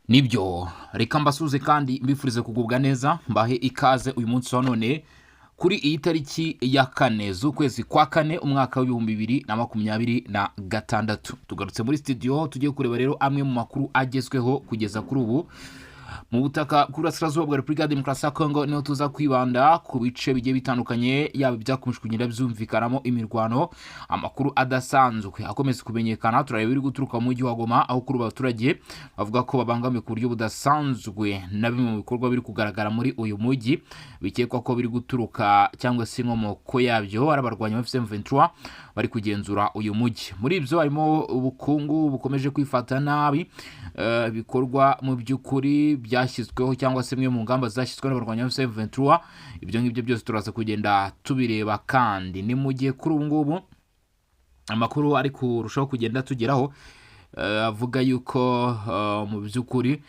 Nibyo reka mbasuze kandi mbifurize kugubwa neza mbahe ikaze uyu munsi wa none kuri iyi tariki ya kane z'ukwezi kwa kane umwaka w'ibihumbi 2026 tugarutse muri studio tugiye kureba rero amwe mu makuru agezweho kugeza kuri ubu mu butaka bw'Uburasirazuba bwa Repubulika ya Demokarasi ya Kongo. Niho tuza kwibanda ku bice bigiye bitandukanye yaba byakomeje kugenda byumvikanamo imirwano, amakuru adasanzwe akomeza kumenyekana. Turareba biri guturuka mu mujyi wa Goma, aho kuri abaturage bavuga ko babangamiye ku buryo budasanzwe na bimwe mu bikorwa biri kugaragara muri uyu mujyi, bikekwa ko biri guturuka cyangwa se inkomoko yabyo ari abarwanya M23 bari kugenzura uyu mujyi. Muri ibyo harimo ubukungu bukomeje kwifata nabi, bikorwa mu by'ukuri byashyizweho cyangwa se mwe mu ngamba zashyizweho n'abarwanya M23. Ibyo ngibyo byose turaza kugenda tubireba, kandi ni mu gihe kuri ubu ngubu amakuru ari kurushaho kugenda tugeraho avuga yuko mu by'ukuri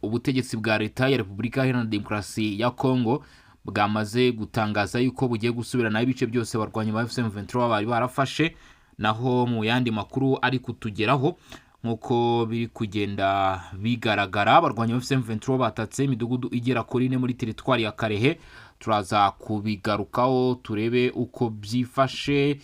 ubutegetsi bwa leta ya Repubulika Iharanira Demokarasi ya Kongo bwamaze gutangaza yuko bugiye gusubirana ibice byose abarwanya ba M23 bari barafashe. Naho mu yandi makuru ari kutugeraho nkuko biri kugenda bigaragara, abarwanya M23 batatse imidugudu igera kuri 4 muri teritwari ya Karehe. Turaza kubigarukaho turebe uko byifashe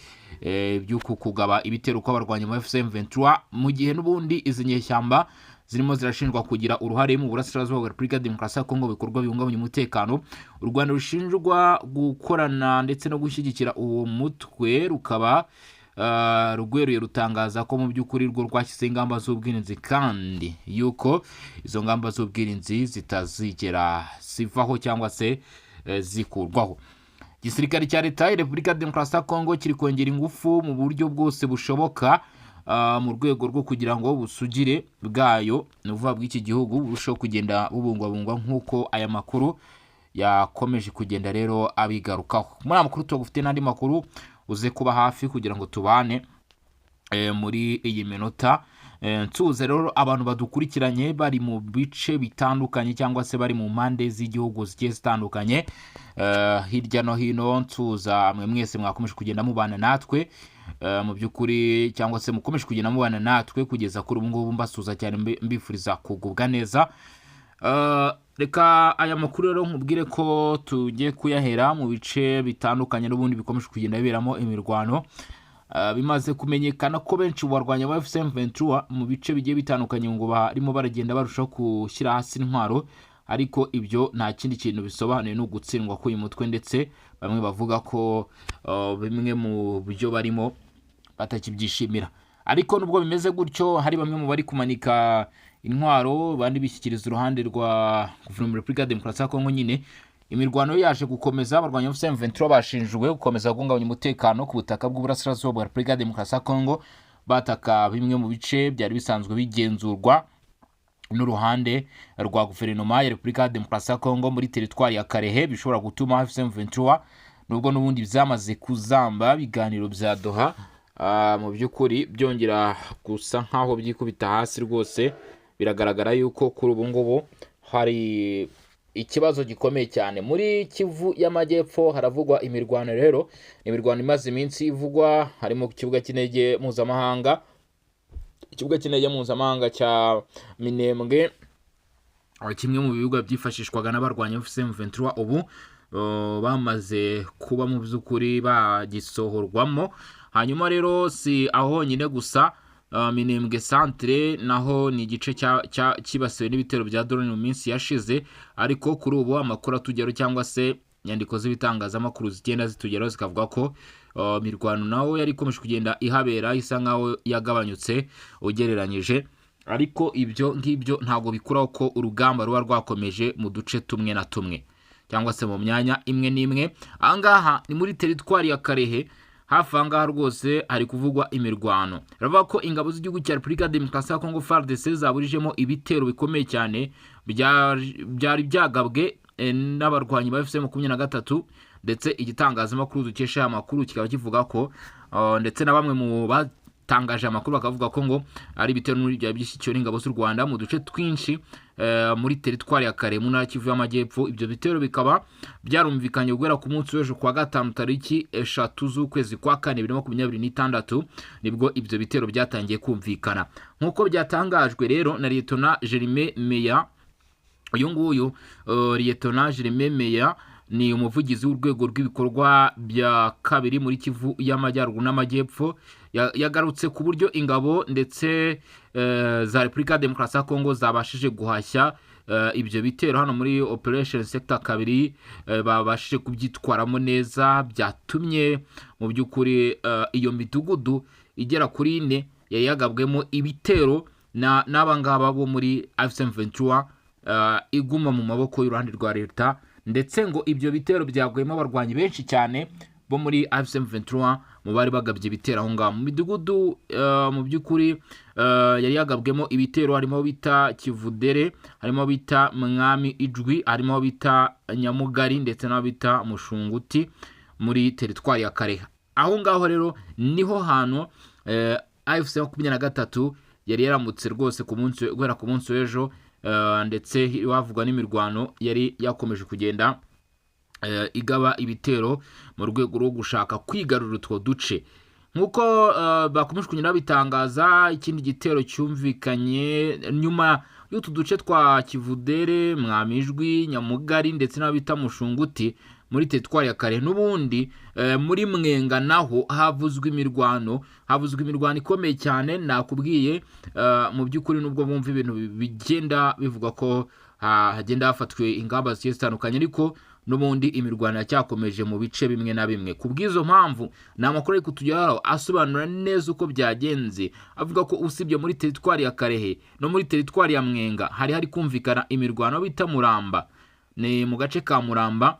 by'uko kugaba ibitero kw'abarwanya ba M23 mu gihe n'ubundi izi nyeshyamba zirimo zirashinjwa kugira uruhare mu Burasirazuba bwa Repubulika ya Demokarasi ya Kongo bikorwa bihungabanya umutekano. U Rwanda rushinjwa gukorana ndetse no gushyigikira uwo mutwe, rukaba rugweruye rutangaza ko mu by'ukuri rwo rwashyize ingamba z'ubwirinzi, kandi yuko izo ngamba z'ubwirinzi zitazigera zivaho cyangwa se zikurwaho. Igisirikare cya leta ya Repubulika ya Demokarasi ya Kongo kiri kongera ingufu mu buryo bwose bushoboka mu rwego rwo kugira ngo busugire bwayo n'uvuga bw'iki gihugu burushaho kugenda bubungwabungwa, nk'uko aya makuru yakomeje kugenda rero abigarukaho. Muri amakuru tugufite n'andi makuru, uze kuba hafi kugira ngo tubane muri iyi minota. Nsuze rero abantu badukurikiranye bari mu bice bitandukanye cyangwa se bari mu mpande z'igihugu zigiye zitandukanye hirya no hino. Nsuza mwe mwese mwakomeje kugenda mubana natwe mu by'ukuri, cyangwa se mukomeje kugenda mubana natwe kugeza kuri ubu ngubu. Mbasuza cyane mbifuriza kugubwa neza. Reka aya makuru rero nkubwire ko tugiye kuyahera mu bice bitandukanye n'ubundi bikomeje kugenda biberamo imirwano. Bimaze kumenyekana ko benshi barwanya ba M23 mu bice bigiye bitandukanye ngo barimo baragenda barushaho gushyira hasi intwaro, ariko ibyo nta kindi kintu bisobanuye no gutsindwa k'uyu mutwe, ndetse bamwe bavuga ko bimwe mu byo barimo batakibyishimira. Ariko nubwo bimeze gutyo, hari bamwe mu bari kumanika intwaro bandi bishyikiriza uruhande rwa Guverinoma ya Repubulika ya Demokarasi ya Kongo. Nyine imirwano yaje gukomeza, abarwanya M23 bashinjwe gukomeza guhungabanya umutekano ku butaka bw'Uburasirazuba bwa Repubulika ya Demokarasi ya Kongo, bataka bimwe mu bice byari bisanzwe bigenzurwa n'uruhande rwa Guverinoma ya Repubulika ya Demokarasi ya Kongo muri teritwari ya Karehe, bishobora gutuma M23 nubwo n'ubundi byamaze kuzamba ibiganiro bya Doha mu by'ukuri byongera gusa nkaho byikubita hasi rwose. Biragaragara yuko kuri ubu ngubu hari ikibazo gikomeye cyane muri Kivu y'Amajyepfo. Haravugwa imirwano rero, imirwano imaze iminsi ivugwa harimo ku kibuga cy'indege mpuzamahanga, ikibuga cy'indege mpuzamahanga cya Minembwe, kimwe mu bibuga byifashishwaga n'abarwanya M23. Ubu bamaze kuba mu by'ukuri bagisohorwamo. Hanyuma rero si aho honyine gusa, Minembwe centre naho ni igice kibasiwe n'ibitero bya drone mu minsi yashize, ariko kuri ubu amakuru atugero cyangwa se nyandiko z'ibitangazamakuru zigenda zitugeraho zikavuga ko mirwano naho yari ikomeje kugenda ihabera isa nkaho yagabanyutse ugereranyije. Ariko ibyo ngibyo ntabwo bikuraho ko urugamba ruba rwakomeje mu duce tumwe na tumwe cyangwa se mu myanya imwe n'imwe. Ahangaha ni muri teritwari ya Karehe, hafi ahangaha rwose hari kuvugwa imirwano. Baravuga ko ingabo z'igihugu cya Repubulika ya Demokarasi ya Kongo FARDC zaburijemo ibitero bikomeye cyane byari byagabwe n'abarwanyi ba FC23, ndetse igitangazamakuru dukesha aya makuru kikaba kivuga ko ndetse na bamwe mu batangaje amakuru bakavuga ko ngo ari ibitero muri bya byishyikiwe n'ingabo z'u Rwanda mu duce twinshi muri teritwari ya Kare mu ntara Kivu y'Amajyepfo. Ibyo bitero bikaba byarumvikanye guhera ku munsi w'ejo kwa gatanu tariki 3 z'ukwezi kwa 4 2026 nibwo ibyo bitero byatangiye kumvikana nk'uko byatangajwe rero na Lieutenant Jeremy Meya. Uyu nguyu Lieutenant Jeremy Meya ni umuvugizi w'urwego rw'ibikorwa bya kabiri muri Kivu y'Amajyaruguru n'Amajyepfo. Yagarutse ku buryo ingabo ndetse za Repubulika ya Demokarasi ya Kongo zabashije guhashya ibyo bitero hano muri Operation Sector 2 babashije kubyitwaramo neza, byatumye mu by'ukuri iyo midugudu igera kuri 4 yari yagabwemo ibitero n'abangaba bo muri AFC/M23 iguma mu maboko y'uruhande rwa leta, ndetse ngo ibyo bitero byagwemo abarwanyi benshi cyane bo muri AFC/M23 mu bari bagabye ibitero aho ngaho mu midugudu. Mu by'ukuri yari yagabwemo ibitero harimo bita Kivudere, harimo bita Mwami Ijwi, harimo bita Nyamugari ndetse na bita Mushunguti muri teritwari ya Kare. Aho ngaho rero niho hantu AFC/M23 yari yaramutse rwose guhera ku munsi w'ejo, ndetse wavugwa n'imirwano yari yakomeje kugenda igaba ibitero mu rwego rwo gushaka kwigarurira utwo duce. Nk'uko bakomeje kunyura bitangaza, ikindi gitero cyumvikanye nyuma y'utu duce twa Kivudere, Mwami Ijwi, Nyamugari ndetse n'abita Mushunguti muri teritwari ya Kare. N'ubundi muri Mwenga naho havuzwe imirwano ikomeye cyane. Nakubwiye mu by'ukuri nubwo bumva ibintu bigenda bivuga ko hagenda hafatwe ingamba zigiye zitandukanye, ariko n'ubundi imirwano cyakomeje mu bice bimwe na bimwe. Kubw'izo mpamvu ni amakuru ari kutugeraho asobanura neza uko byagenze, avuga ko usibye muri teritwari ya Karehe no muri teritwari ya Mwenga hari kumvikana imirwano bita Muramba. Ni mu gace ka Muramba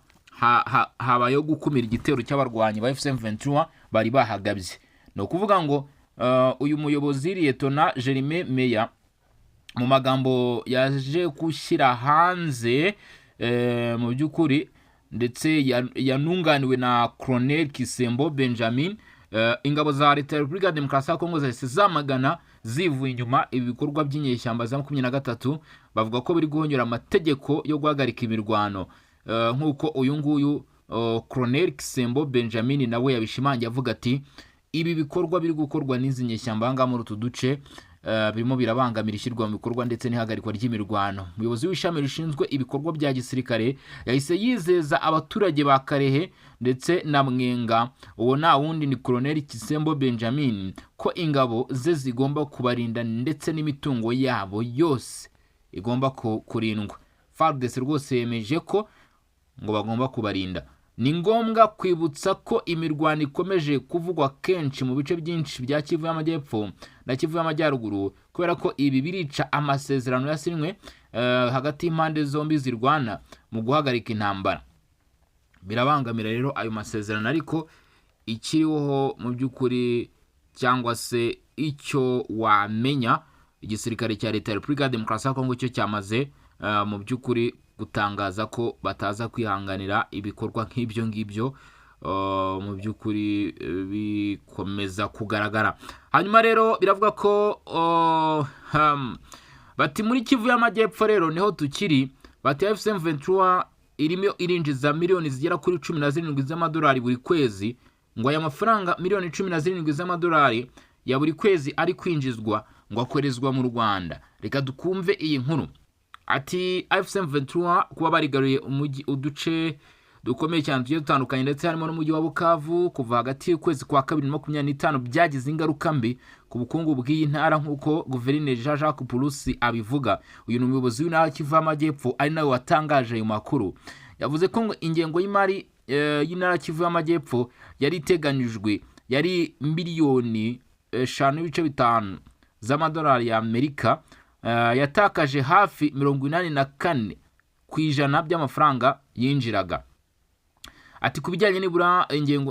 habayeho gukumira igitero cy'abarwanyi ba AFC/M23 bari bahagabye. No kuvuga ngo uyu muyobozi Lieutenant Jeremy Meya mu magambo yaje gushyira hanze mu by'ukuri, ndetse yanunganiwe na Colonel Kisembo Benjamin, ingabo za leta ya Repubulika ya Demokarasi ya Kongo zahise zamagana zivuye inyuma ibikorwa by'inyeshyamba za 23 bavuga ko biri guhonyora amategeko yo guhagarika imirwano. Nk'uko uyu nguyu Colonel Kisembo Benjamin nawe yabishimangiye avuga ati ibi bikorwa biri gukorwa n'izi nyeshyamba ngaha muri utu duce birimo birabangamira ishyirwa mu bikorwa ndetse n'ihagarikwa ry'imirwano. Umuyobozi w'ishami rishinzwe ibikorwa bya gisirikare yahise yizeza abaturage ba Karehe ndetse na Mwenga, uwo nta wundi ni Colonel Kisembo Benjamin, ko ingabo ze zigomba kubarinda ndetse n'imitungo yabo yose igomba kurindwa. FARDC rwose yemeje ko ngo bagomba kubarinda. Ni ngombwa kwibutsa ko imirwano ikomeje kuvugwa kenshi mu bice byinshi bya Kivu y'Amajyepfo na Kivu y'Amajyaruguru, kubera ko ibi birica amasezerano yasinywe hagati y'impande zombi zirwana mu guhagarika intambara. Birabangamira rero ayo masezerano, ariko ikiriho mu by'ukuri cyangwa se icyo wamenya, igisirikare cya leta ya Repubulika ya Demokarasi ya Kongo cyo cyamaze mu by'ukuri gutangaza ko bataza kwihanganira ibikorwa nk'ibyo ngibyo mu by'ukuri bikomeza kugaragara. Hanyuma rero biravuga ko bati muri Kivu y'Amajyepfo rero niho tukiri. Bati AFC/M23 irimo irinjiza miliyoni zigera kuri 17 z'amadolari buri kwezi, ngo aya mafaranga miliyoni 17 z'amadolari ya buri kwezi ari kwinjizwa ngo akorezwa mu Rwanda. Reka dukumve iyi nkuru. Ati AFC/M23 kuba barigaruye uduce dukomeye cyane tugiye dutandukanye, ndetse harimo n'umujyi wa Bukavu kuva hagati y'ukwezi kwa 2025 byagize ingaruka mbi ku bukungu bw'iyi ntara, nk'uko Guverineri Jean-Jacques Purusi abivuga. Uyu ni umuyobozi w'intara Kivu y'Amajyepfo ari nawe watangaje ayo makuru. Yavuze ko ngo ingengo y'imari y'intara Kivu y'Amajyepfo yari iteganijwe yari miliyoni 5.5 z'amadolari ya Amerika, yatakaje hafi 84% by'amafaranga yinjiraga. Ati kubijyanye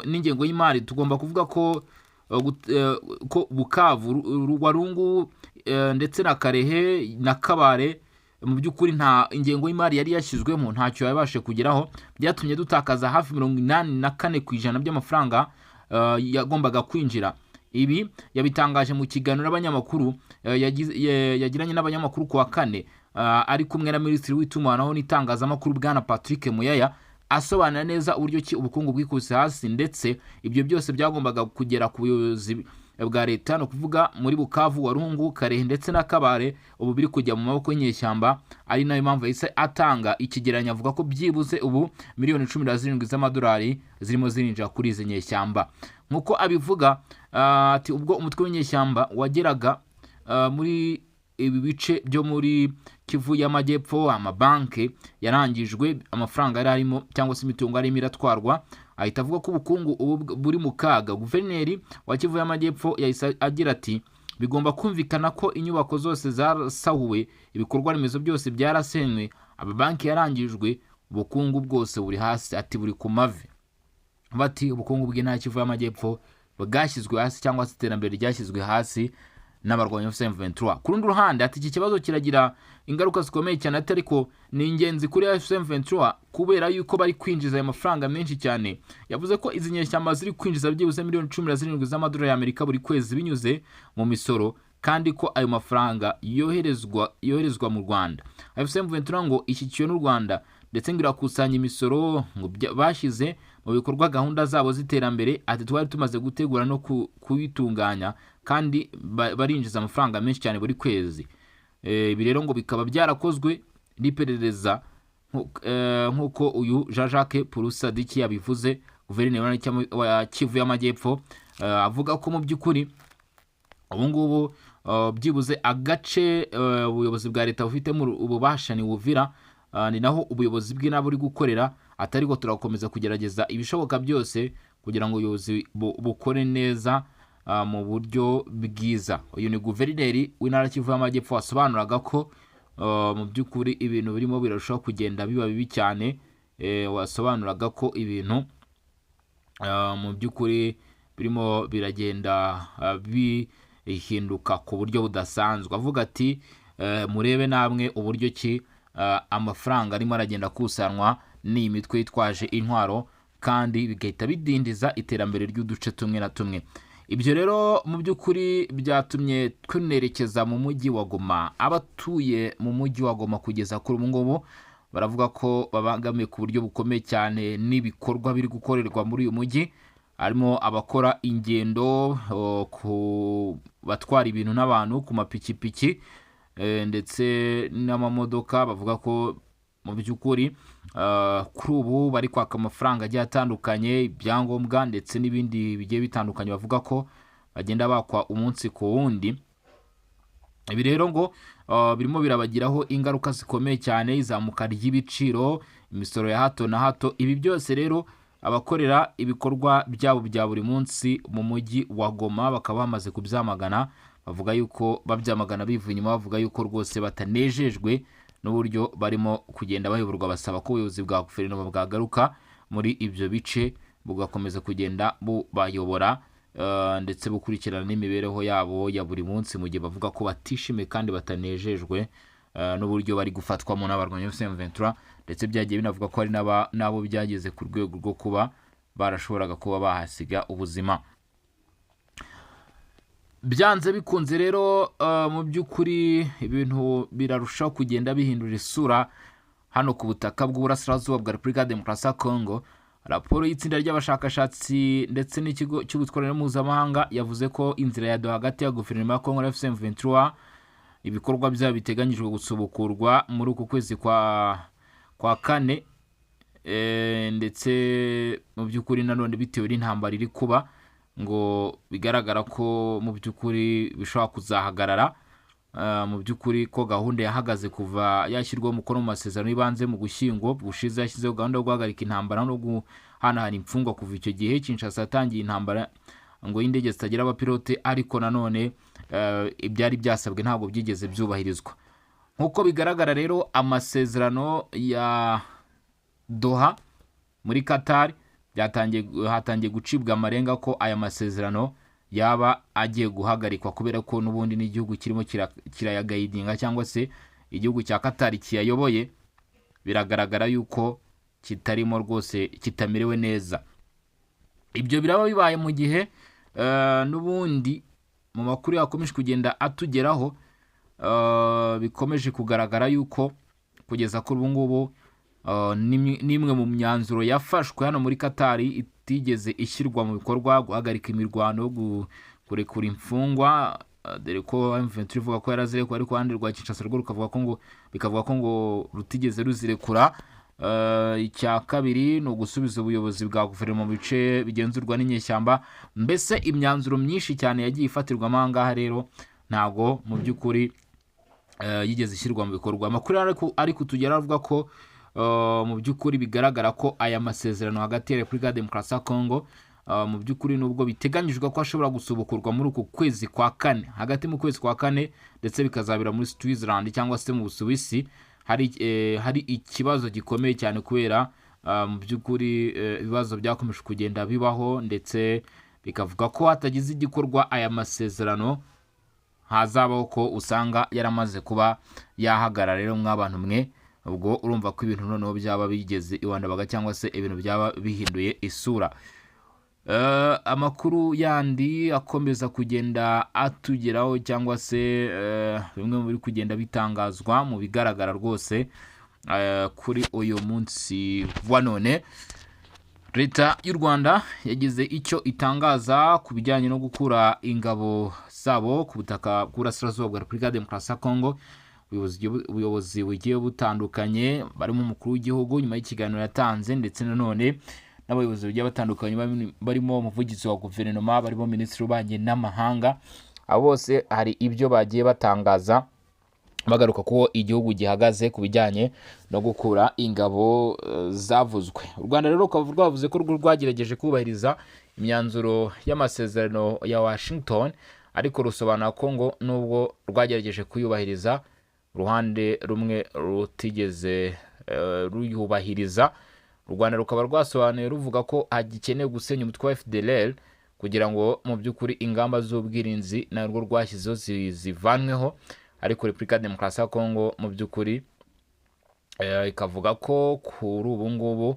n'ingengo y'imari tugomba kuvuga ko Bukavu, Warungu ndetse na Karehe na Kabare mu by'ukuri nta ingengo y'imari yari yashyizwemo, ntacyo yabashe kugeraho. Byatumye dutakaza hafi 84% by'amafaranga yagombaga kwinjira. Ibi yabitangaje mu kiganiro n'abanyamakuru yagiranye n'abanyamakuru ku wa kane ari kumwe na Minisitiri w'itumanaho n'itangazamakuru Bwana Patrick Muyaya, asobanura neza uburyo ki ubukungu bwikubise hasi, ndetse ibyo byose byagombaga kugera ku buyobozi bwa leta, no kuvuga muri Bukavu, Warungu, Karehe ndetse na Kabare, ubu biri kujya mu maboko y'inyeshyamba. Ari nayo mpamvu yahise atanga ikigereranyo, avuga ko byibuze ubu miliyoni 17 z'amadolari zirimo zirinjira kuri izi nyeshyamba. Nkuko abivuga ati ubwo umutwe w'inyeshyamba wageraga muri ibi bice byo muri Kivu y'Amajyepfo, amabanki yarangijwe, amafaranga yari arimo cyangwa se imitungo arimo iratwarwa, ahita avuga ko ubukungu ubu buri mu kaga. Guverineri wa Kivu y'Amajyepfo yahise agira ati bigomba kumvikana ko inyubako zose zarasahuwe, ibikorwa remezo byose byarasenywe, amabanki yarangijwe, ubukungu bwose buri hasi, ati buri ku mavi. Bati ubukungu bw'intara Kivu y'Amajyepfo bwashyizwe hasi, cyangwa se iterambere ryashyizwe hasi n'abarwanyi FCM23. Ku rundi ruhande ati iki kibazo kiragira ingaruka zikomeye cyane, ariko ni ingenzi kuri FCM23 kubera yuko bari kwinjiza amafaranga menshi cyane. Yavuze ko izi nyeshyamba ziri kwinjiza byibuze miliyoni 17 z'amadolari y'Amerika buri kwezi binyuze mu misoro, kandi ko ayo mafaranga yoherezwa mu Rwanda. FCM23 ngo ishyikiwe n'u Rwanda, ndetse ngo irakusanya imisoro ngo bashyize mu bikorwa gahunda zabo z'iterambere. Ati twari tumaze gutegura no kubitunganya, kandi barinjiza amafaranga menshi cyane buri kwezi. Ibi rero ngo bikaba byarakozwe n'iperereza nk'uko uyu Jean-Jacques Purusadiki yabivuze, guverineri wa Kivu y'Amajyepfo. Avuga ko mu by'ukuri ubu ngubu byibuze agace ubuyobozi bwa leta bufite mu ububasha ni Uvira, ni naho ubuyobozi bw'inabo buri gukorera. Atari ko turakomeza kugerageza ibishoboka byose kugira ngo ubuyobozi bukore neza mu buryo bwiza. Uyu ni guverineri w'intara Kivu y'Amajyepfo wasobanuraga ko mu by'ukuri ibintu birimo birarushaho kugenda biba bibi cyane. Wasobanuraga ko ibintu mu by'ukuri birimo biragenda bihinduka ku buryo budasanzwe. Avuga ati murebe namwe uburyo ki amafaranga arimo aragenda kusanwa n'iyi mitwe yitwaje intwaro, kandi bigahita bidindiza iterambere ry'uduce tumwe na tumwe. Ibyo rero mu by'ukuri byatumye tunerekeza mu mujyi wa Goma. Abatuye mu mujyi wa Goma kugeza kuri ubu ngubu baravuga ko babangamiye ku buryo bukomeye cyane n'ibikorwa biri gukorerwa muri uyu mujyi. Harimo abakora ingendo, ku batwara ibintu n'abantu ku mapikipiki ndetse n'amamodoka. Bavuga ko mu by'ukuri kuri ubu bari kwaka amafaranga agiye atandukanye, ibyangombwa ndetse n'ibindi bigiye bitandukanye. Bavuga ko bagenda bakwa umunsi ku wundi. Ibi rero ngo birimo birabagiraho ingaruka zikomeye cyane, izamuka ry'ibiciro, imisoro ya hato na hato. Ibi byose rero abakorera ibikorwa byabo bya buri munsi mu mujyi wa Goma bakaba bamaze kubyamagana. Bavuga yuko babyamagana bivuye inyuma, bavuga yuko rwose batanejejwe n'uburyo barimo kugenda bayoborwa. Basaba ko ubuyobozi bwa guverinoma bwagaruka muri ibyo bice bugakomeza kugenda bubayobora ndetse bukurikirana n'imibereho yabo ya buri munsi, mu gihe bavuga ko batishimiye kandi batanejejwe n'uburyo bari gufatwamo n'abarwanyi FCM23, ndetse byagiye binavuga ko hari nabo byageze ku rwego rwo kuba barashoboraga kuba bahasiga ubuzima. Byanze bikunze rero mu by'ukuri ibintu birarushaho kugenda bihindura isura hano ku butaka bw'uburasirazuba bwa Repubulika ya Demokarasi ya Kongo. Raporo y'itsinda ry'abashakashatsi ndetse n'ikigo cy'ubutwari mpuzamahanga yavuze ko inzira ya hagati ya guverinoma ya Kongo na FCM23 ibikorwa byabo biteganyijwe gusubukurwa muri uku kwezi kwa kane, ndetse mu by'ukuri nanone bitewe n'intambara iri kuba, ngo bigaragara ko mu by'ukuri bishobora kuzahagarara. Mu by'ukuri ko gahunda yahagaze kuva yashyirwaho umukono mu masezerano y'ibanze mu Gushyingo bushize, yashyizeho gahunda yo guhagarika intambara no guhanahana imfungwa. Kuva icyo gihe Kinshasa yatangiye intambara ngo y'indege zitagira abapilote, ariko nanone ibyari byasabwe ntabwo byigeze byubahirizwa. Nk'uko bigaragara rero amasezerano ya Doha muri Qatar hatangiye gucibwa amarenga ko aya masezerano yaba agiye guhagarikwa, kubera ko n'ubundi n'igihugu kirimo kirayagayidinga, cyangwa se igihugu cya Qatar kiyayoboye biragaragara yuko kitarimo rwose, kitamerewe neza. Ibyo biraba bibaye mu gihe n'ubundi mu makuru yakomeje kugenda atugeraho bikomeje kugaragara yuko kugeza kuri ubu ngubu n'imwe mu myanzuro yafashwe hano muri Qatar itigeze ishyirwa mu bikorwa, guhagarika imirwano, kurekura imfungwa, dore ko M23 ivuga ko yarazirekuwe ariko ruhande rwa Kinshasa rwo bikavuga ko ngo rutigeze ruzirekura. Icya kabiri ni ugusubiza ubuyobozi bwa guverinoma mu bice bigenzurwa n'inyeshyamba. Mbese imyanzuro myinshi cyane yagiye ifatirwamo aha ngaha rero ntago mu by'ukuri yigeze ishyirwa mu bikorwa. Amakuru ari kutugera avuga ko mu by'ukuri bigaragara ko aya masezerano hagati ya Repubulika ya Demokarasi ya Congo mu by'ukuri nubwo biteganyijwe ko ashobora gusubukurwa muri uku kwezi kwa kane, hagati mu kwezi kwa kane, ndetse bikazabira muri Switzerland cyangwa se mu Busuwisi, hari ikibazo gikomeye cyane kubera mu by'ukuri ibibazo byakomeje kugenda bibaho, ndetse bikavuga ko hatagize igikorwa aya masezerano hazabaho ko usanga yaramaze kuba yahagarara. Rero mw'abantu mwe, ubwo urumva ko ibintu noneho byaba bigeze iwandabaga cyangwa se ibintu byaba bihinduye isura. Amakuru yandi akomeza kugenda atugeraho cyangwa se bimwe muri kugenda bitangazwa mu bigaragara rwose kuri uyu munsi wa none, Leta y'u Rwanda yagize icyo itangaza ku bijyanye no gukura ingabo zabo ku butaka bw'Uburasirazuba bwa Repubulika ya Demokarasi ya Congo. Ubuyobozi bugiye butandukanye barimo umukuru w'igihugu nyuma y'ikiganiro yatanze, ndetse nanone n'abayobozi bagiye batandukanye barimo umuvugizi wa guverinoma, barimo minisitiri w'ububanyi n'amahanga. Abo bose hari ibyo bagiye batangaza bagaruka ko igihugu gihagaze ku bijyanye no gukura ingabo zavuzwe. U Rwanda rero rukaba rwavuze ko rwagerageje kubahiriza imyanzuro y'amasezerano ya Washington, ariko rusobanura ko ngo nubwo rwagerageje kuyubahiriza, uruhande rumwe rutigeze ruyubahiriza. U Rwanda rukaba rwasobanuye ruvuga ko hagikenewe gusenya umutwe wa FDLR kugira ngo mu by'ukuri ingamba z'ubwirinzi narwo rwashyizeho zivanweho, ariko Repubulika ya Demokarasi ya Congo mu by'ukuri ikavuga ko kuri ubu ngubu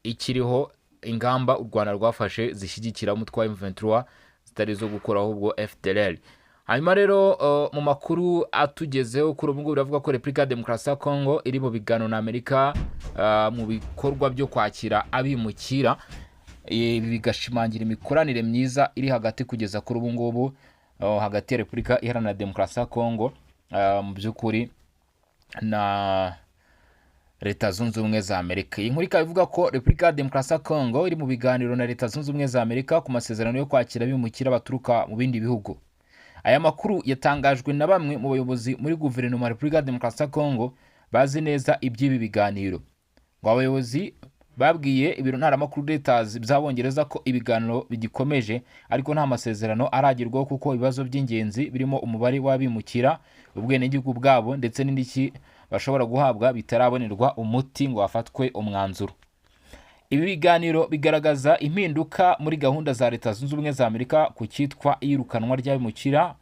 ikiriho ingamba u Rwanda rwafashe zishyigikira umutwe wa M23 zitari zo gukora ahubwo FDLR. Hanyuma rero mu makuru atugezeho kuri ubu ngubu biravuga ko Repubulika ya Demokarasi ya Congo iri mu biganiro na Amerika mu bikorwa byo kwakira abimukira, bigashimangira imikoranire myiza iri hagati kugeza kuri ubu ngubu hagati ya Repubulika Iharanira Demokarasi ya Congo mu by'ukuri na Leta Zunze Ubumwe za Amerika. Iyi nkuru ikaba ivuga ko Repubulika ya Demokarasi ya Congo iri mu biganiro na Leta Zunze Ubumwe za Amerika ku masezerano yo kwakira abimukira baturuka mu bindi bihugu. Aya makuru yatangajwe na bamwe mu bayobozi muri guverinoma ya Repubulika ya Demokarasi ya Congo bazi neza iby'ibi biganiro. Ngo abayobozi babwiye ibiro ntaramakuru Reuters by'Abongereza ko ibiganiro bigikomeje, ariko nta masezerano aragerwaho kuko ibibazo by'ingenzi birimo umubare w'abimukira, ubwenegihugu bwabo ndetse n'indishyi bashobora guhabwa bitarabonerwa umuti ngo hafatwe umwanzuro. Ibi biganiro bigaragaza impinduka muri gahunda za Leta Zunze Ubumwe za Amerika ku cyitwa iyirukanwa ry'abimukira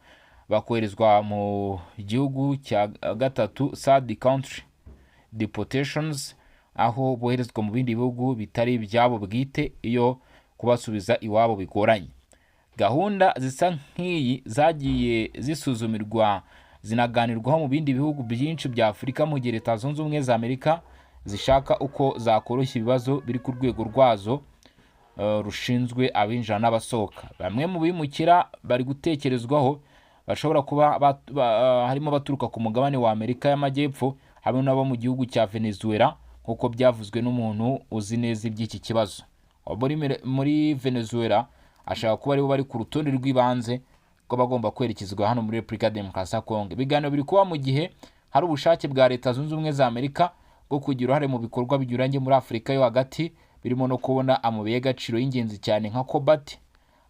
bakoherezwa mu gihugu cya gatatu, third country deportations, aho boherezwa mu bindi bihugu bitari ibyabo bwite iyo kubasubiza iwabo bigoranye. Gahunda zisa nk'iyi zagiye zisuzumirwa zinaganirwaho mu bindi bihugu byinshi bya Afurika, mu gihe Leta Zunze Ubumwe za Amerika zishaka uko zakoroshya ibibazo biri ku rwego rwazo rushinzwe abinjira n'abasohoka. Bamwe mu bimukira bari gutekerezwaho bashobora kuba harimo baturuka ku mugabane wa Amerika y'Amajyepfo, hamwe n'abo mu gihugu cya Venezuela, nk'uko byavuzwe n'umuntu uzi neza iby'iki kibazo. Muri Venezuela ashaka kuba aribo bari ku rutonde rw'ibanze ko bagomba kwerekezwa hano muri Repubulika ya Demokarasi ya Congo. Ibiganiro biri kuba mu gihe hari ubushake bwa Leta Zunze Ubumwe za Amerika bwo kugira uruhare mu bikorwa binyuranye muri Afurika yo hagati, birimo no kubona amabuye y'agaciro y'ingenzi cyane nka cobalt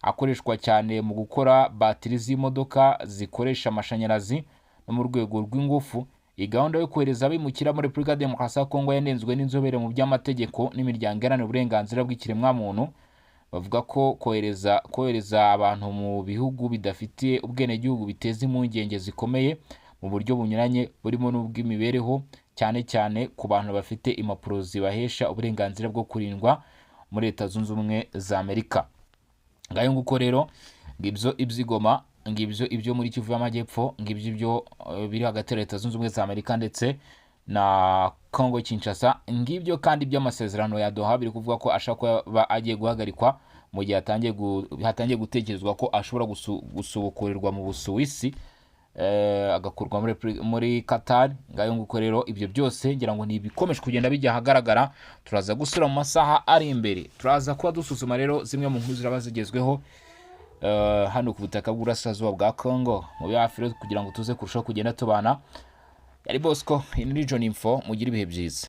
akoreshwa cyane mu gukora batiri z'imodoka zikoresha amashanyarazi no mu rwego rw'ingufu. Iyi gahunda yo kohereza abimukira muri Repubulika ya Demokarasi ya Congo yanenzwe n'inzobere mu by'amategeko n'imiryango iharanira uburenganzira bw'ikiremwamuntu. Bavuga ko kohereza abantu mu bihugu bidafitiye ubwenegihugu biteza impungenge zikomeye mu buryo bunyuranye, burimo n'ubw'imibereho, cyane cyane ku bantu bafite impapuro zibahesha uburenganzira bwo kurindwa muri Leta Zunze Ubumwe za Amerika. ngayo nguko rero ngibyo iby'Igoma, ngibyo ibyo muri Kivu y'Amajyepfo, ngibyo ibyo biri hagati ya Leta Zunze Ubumwe za Amerika ndetse na Congo Kinshasa, ngibyo kandi by'amasezerano ya Doha biri kuvuga ko ashaka kuba agiye guhagarikwa mu gihe hatangiye gutekerezwa ko ashobora gusubukurirwa mu Busuwisi, agakurwa muri Qatar. Ngayo nguko rero ibyo byose ngira ngo ni ibikomeje kugenda bijya ahagaragara. Turaza gusura mu masaha ari imbere, turaza kuba dusuzuma rero zimwe mu nkuru ziraba zigezweho hano ku butaka bw'Uburasirazuba bwa Congo mu bihafi kugira ngo tuze kurushaho kugenda tubana. Yari Bosco in Region Info, mugire ibihe byiza.